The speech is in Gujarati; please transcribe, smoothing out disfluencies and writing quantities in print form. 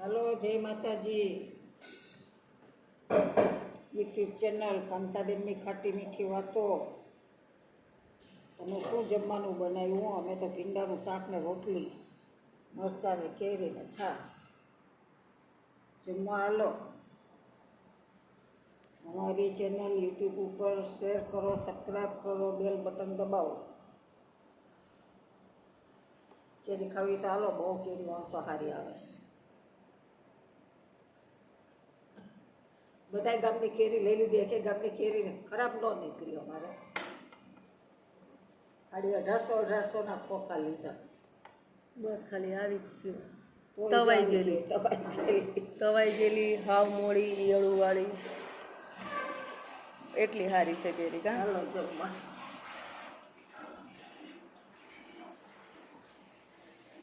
હલો, જય માતાજી. યુટ્યુબ ચેનલ કાંતાબેનની ખાટી મીઠી વાતો. તમે શું જમવાનું બનાવ્યું? અમે તો ભીંડાનું શાક ને રોટલી, મરચાંની કેરી ને છાશ. જમવા હાલો. અમારી ચેનલ યુટ્યુબ ઉપર શેર કરો, સબસ્ક્રાઈબ કરો, બેલ બટન દબાવો. કેરી ખાવી તો હાલો, બહુ કેરી તો સારી આવે છે. બધા ગામની કેરી લઈ લીધી, એક ગામની કેરી ખરાબ ન નીકળી. અમારે 1800 ખોખા લીધા. બસ ખાલી આવી જ છે. તવાઈ તવાઈ ગયેલી હાવ મોડી ઈયળું વાળી એટલી સારી છે કેરી. હાલો જમવા.